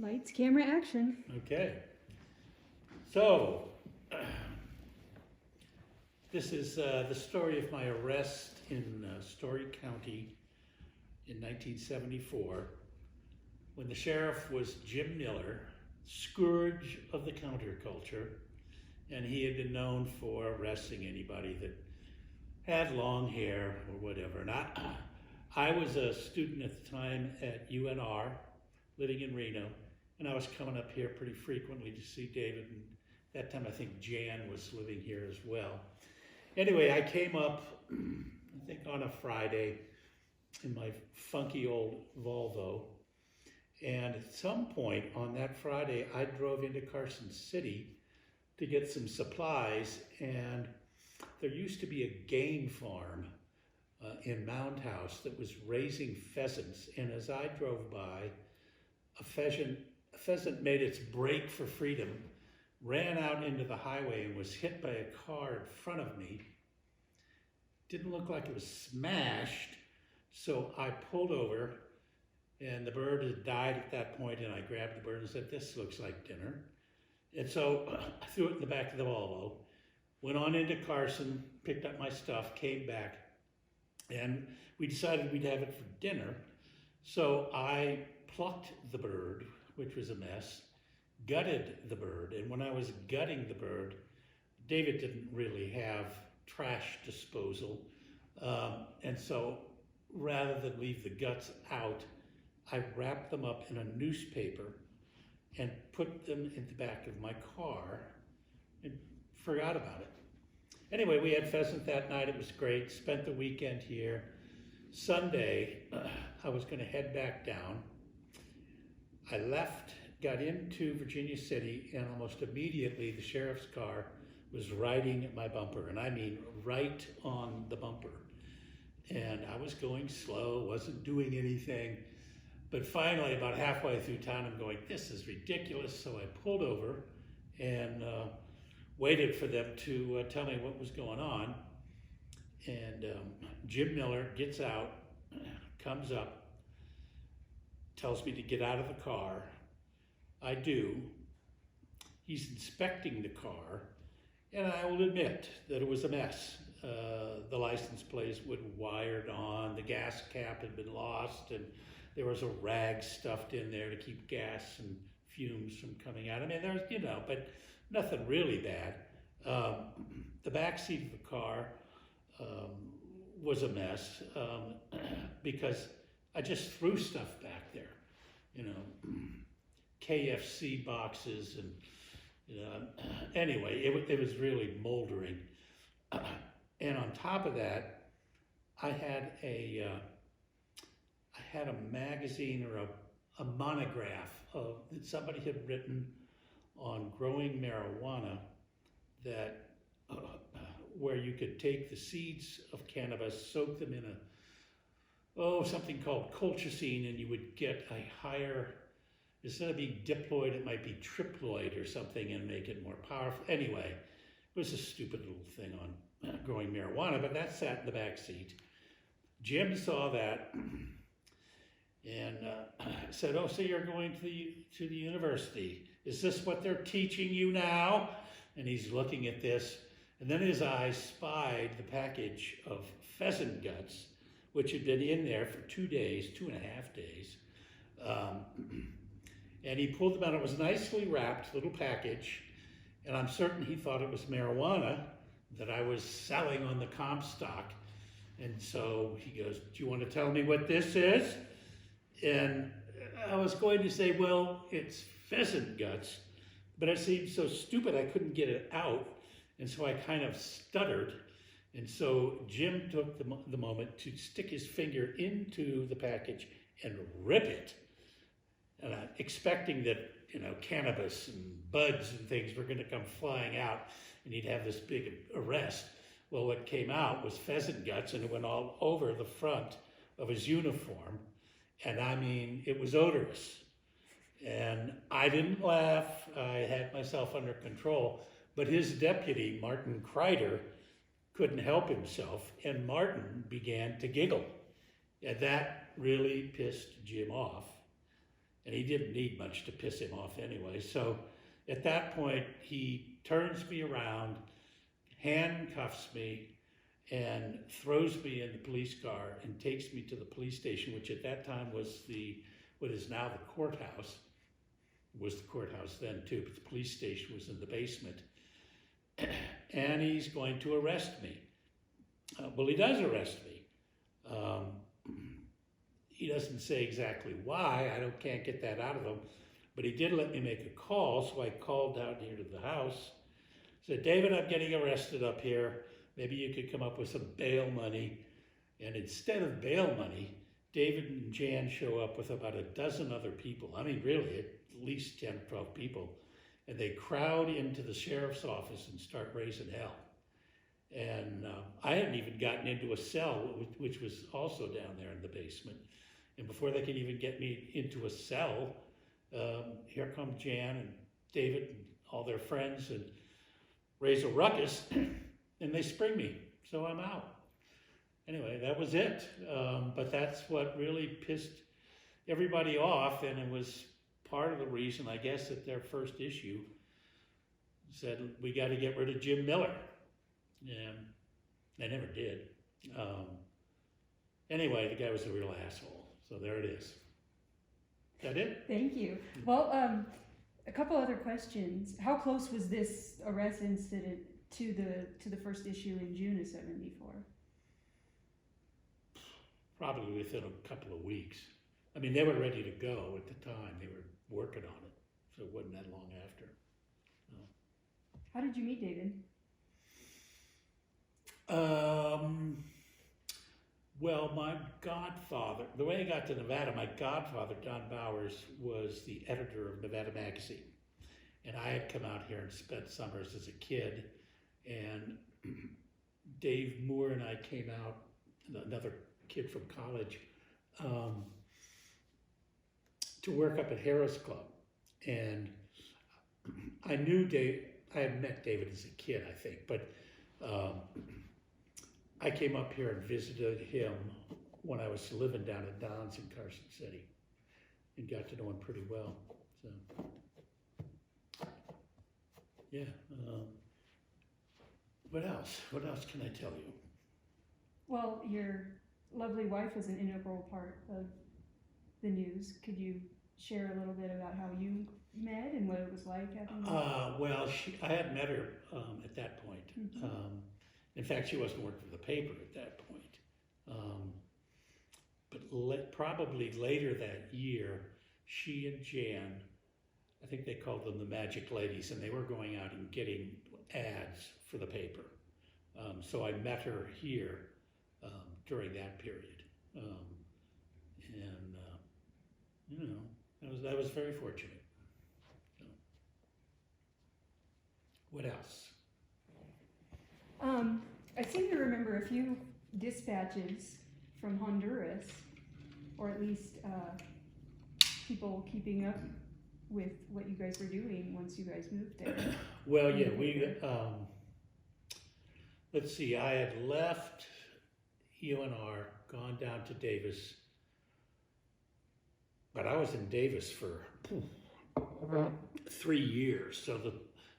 Lights, camera, action. Okay. So, this is the story of my arrest in Story County in 1974 when the sheriff was Jim Miller, scourge of the counterculture, and he had been known for arresting anybody that had long hair or whatever. And I was a student at the time at UNR, living in Reno, and I was coming up here pretty frequently to see David, and that time I think Jan was living here as well. Anyway, I came up, I think on a Friday, in my funky old Volvo, and at some point on that Friday, I drove into Carson City to get some supplies, and there used to be a game farm in Mound House that was raising pheasants, and as I drove by, a pheasant made its break for freedom, ran out into the highway and was hit by a car in front of me. Didn't look like it was smashed, so I pulled over, and the bird had died at that point, and I grabbed the bird and said, "This looks like dinner." And so I threw it in the back of the Volvo, went on into Carson, picked up my stuff, came back, and we decided we'd have it for dinner. So I plucked the bird, which was a mess, gutted the bird, and when I was gutting the bird, David didn't really have trash disposal, and so rather than leave the guts out, I wrapped them up in a newspaper and put them in the back of my car and forgot about it. Anyway, we had pheasant that night. It was great. Spent the weekend here. Sunday, I was going to head back down. I left, got into Virginia City, and almost immediately the sheriff's car was riding at my bumper, and I mean right on the bumper. And I was going slow, wasn't doing anything. But finally, about halfway through town, I'm going, this is ridiculous. So I pulled over and waited for them to tell me what was going on. And Jim Miller gets out, comes up, tells me to get out of the car. I do. He's inspecting the car, and I will admit that it was a mess. The license plate wasn't wired on, the gas cap had been lost, and there was a rag stuffed in there to keep gas and fumes from coming out. I mean, there's, but nothing really bad. The back seat of the car was a mess because I just threw stuff back there, KFC boxes and, anyway, it was really moldering. And on top of that, I had a magazine or a monograph that somebody had written on growing marijuana that where you could take the seeds of cannabis, soak them in something called colchicine, and you would get a higher, instead of being diploid, it might be triploid or something, and make it more powerful. Anyway, it was a stupid little thing on growing marijuana, but that sat in the back seat. Jim saw that and said, "Oh, so you're going to the university? Is this what they're teaching you now?" And he's looking at this, and then his eyes spied the package of pheasant guts, which had been in there for 2 days, 2.5 days. And he pulled them out. It was a nicely wrapped little package, and I'm certain he thought it was marijuana that I was selling on the Comstock. And so he goes, "Do you want to tell me what this is?" And I was going to say, well, it's pheasant guts, but it seemed so stupid I couldn't get it out. And so I kind of stuttered. And so Jim took the moment to stick his finger into the package and rip it. And I'm expecting that, cannabis and buds and things were going to come flying out and he'd have this big arrest. Well, what came out was pheasant guts, and it went all over the front of his uniform. And I mean, it was odorous. And I didn't laugh. I had myself under control. But his deputy, Martin Kreider, couldn't help himself, and Martin began to giggle. And that really pissed Jim off. and he didn't need much to piss him off anyway. So at that point, he turns me around, handcuffs me, and throws me in the police car and takes me to the police station, which at that time was what is now the courthouse. It was the courthouse then too, but the police station was in the basement. And he's going to arrest me. Well, he does arrest me. He doesn't say exactly why. I can't get that out of him. But he did let me make a call, so I called down here to the house. Said, David, I'm getting arrested up here. Maybe you could come up with some bail money. And instead of bail money, David and Jan show up with about a dozen other people. I mean, really, at least 10 or 12 people. And they crowd into the sheriff's office and start raising hell. And I hadn't even gotten into a cell, which was also down there in the basement. And before they could even get me into a cell, here come Jan and David and all their friends and raise a ruckus, and they spring me, so I'm out. Anyway, that was it. But that's what really pissed everybody off, and it was part of the reason, I guess, that their first issue said, we got to get rid of Jim Miller. And they never did. Anyway, the guy was a real asshole, so there it is. Is that it? Thank you. Well, a couple other questions. How close was this arrest incident to the first issue in June of '74? Probably within a couple of weeks. I mean, they were ready to go at the time. They were working on it, so it wasn't that long after. So. How did you meet David? Well, my godfather, the way I got to Nevada, my godfather, Don Bowers, was the editor of Nevada Magazine. And I had come out here and spent summers as a kid. And Dave Moore and I came out, another kid from college, to work up at Harris Club. And I knew Dave, I had met David as a kid, I think, but I came up here and visited him when I was living down at Don's in Carson City and got to know him pretty well. So, yeah. What else? What else can I tell you? Well, your lovely wife was an integral part of the news. Could you share a little bit about how you met and what it was like having well, I had met her at that point. Mm-hmm. In fact, she wasn't working for the paper at that point. But probably later that year, she and Jan, I think they called them the Magic Ladies, and they were going out and getting ads for the paper. So I met her here during that period. You know, I was very fortunate. So. What else? I seem to remember a few dispatches from Honduras, or at least people keeping up with what you guys were doing once you guys moved there. Well, yeah, let's see, I had left UNR, gone down to Davis, but I was in Davis for 3 years, so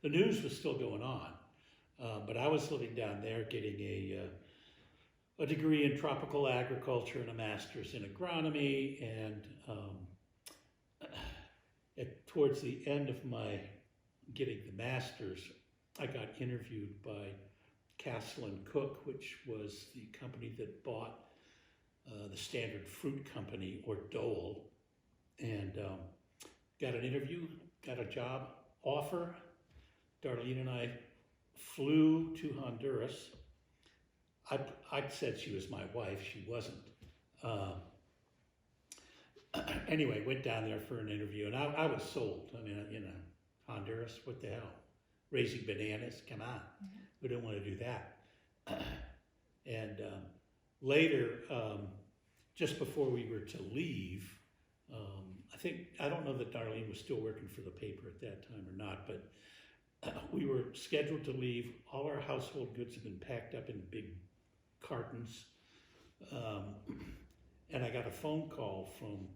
the news was still going on. But I was living down there getting a degree in tropical agriculture and a master's in agronomy. And towards the end of my getting the master's, I got interviewed by Castle and Cook, which was the company that bought the Standard Fruit Company, or Dole, and got an interview, got a job offer. Darlene and I flew to Honduras. I said she was my wife. She wasn't. Anyway, went down there for an interview, and I was sold. I mean, you know, Honduras, what the hell? Raising bananas? Come on. Mm-hmm. We don't want to do that. And later, just before we were to leave, I don't know that Darlene was still working for the paper at that time or not, but we were scheduled to leave. All our household goods had been packed up in big cartons. And I got a phone call from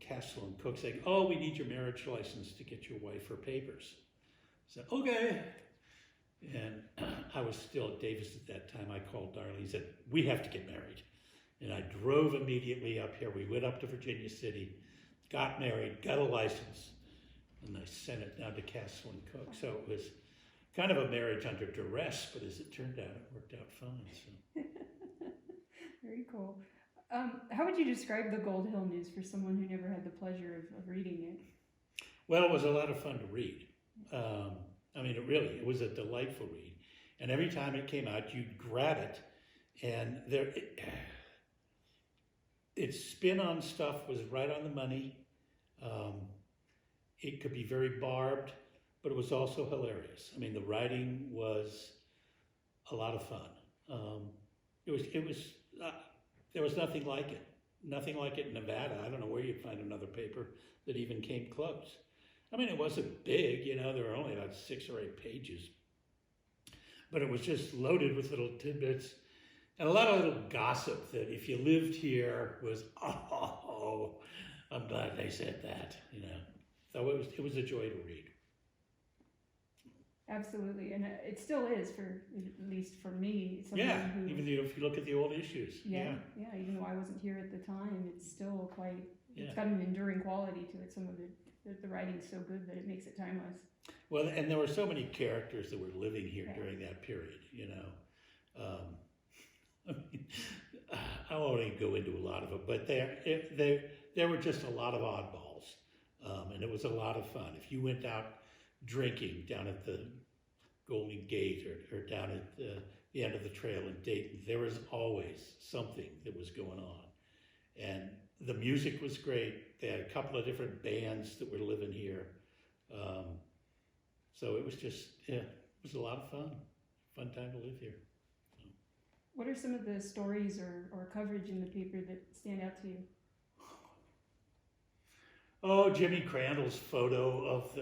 Castle and Cook saying, "Oh, we need your marriage license to get your wife her papers." I said, "Okay." And I was still at Davis at that time. I called Darlene. He said, "We have to get married." And I drove immediately up here. We went up to Virginia City, got married, got a license, and I sent it down to Castle and Cook. So it was kind of a marriage under duress, but as it turned out, it worked out fine. So. Very cool. How would you describe the Gold Hill News for someone who never had the pleasure of reading it? Well, it was a lot of fun to read. I mean, it was a delightful read. And every time it came out, you'd grab it, and its spin on stuff was right on the money. It could be very barbed, but it was also hilarious. I mean, the writing was a lot of fun. There was nothing like it. Nothing like it in Nevada. I don't know where you'd find another paper that even came close. I mean, it wasn't big, there were only about 6 or 8 pages. But it was just loaded with little tidbits and a lot of little gossip that if you lived here was, "Oh, I'm glad they said that," So it was a joy to read. Absolutely, and it still is at least for me. Yeah, Who, even if you look at the old issues. Yeah, even though I wasn't here at the time, it's still quite, Yeah. It's got an enduring quality to it. Some of the writing's so good that it makes it timeless. Well, and there were so many characters that were living here during that period, I won't even go into a lot of it, but there were just a lot of oddballs, and it was a lot of fun. If you went out drinking down at the Golden Gate or down at the end of the trail in Dayton, there was always something that was going on. And the music was great. They had a couple of different bands that were living here. So it was just, it was a lot of fun. Fun time to live here. What are some of the stories or coverage in the paper that stand out to you? Oh, Jimmy Crandall's photo of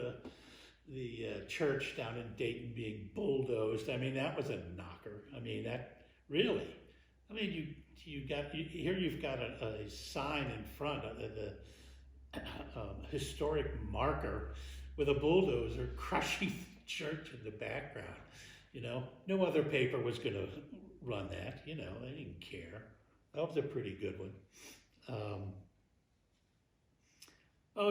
the church down in Dayton being bulldozed. I mean, that was a knocker. I mean, that really. I mean, you've got a sign in front of the historic marker with a bulldozer crushing the church in the background. No other paper was going to run that. They didn't care. That was a pretty good one.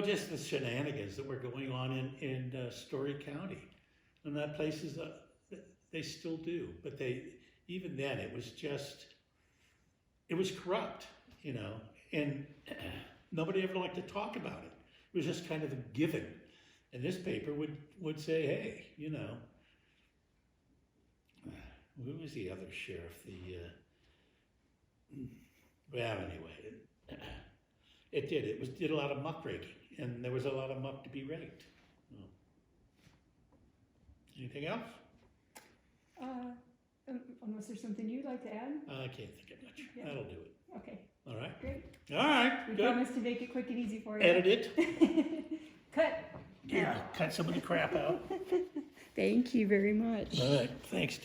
Just the shenanigans that were going on in Story County. And that place is, they still do. But even then, it was corrupt, and nobody ever liked to talk about it. It was just kind of a given. And this paper would say, hey, who was the other sheriff? Anyway, it did a lot of muckraking, and there was a lot of muck to be raked. Anything else? Unless there's something you'd like to add? I can't think of much. Yeah. That'll do it. Okay. All right. Great. All right. We Good. promise to make it quick and easy for you. Edit it. Cut. Yeah. Cut some of the crap out. Thank you very much. All right. Thanks.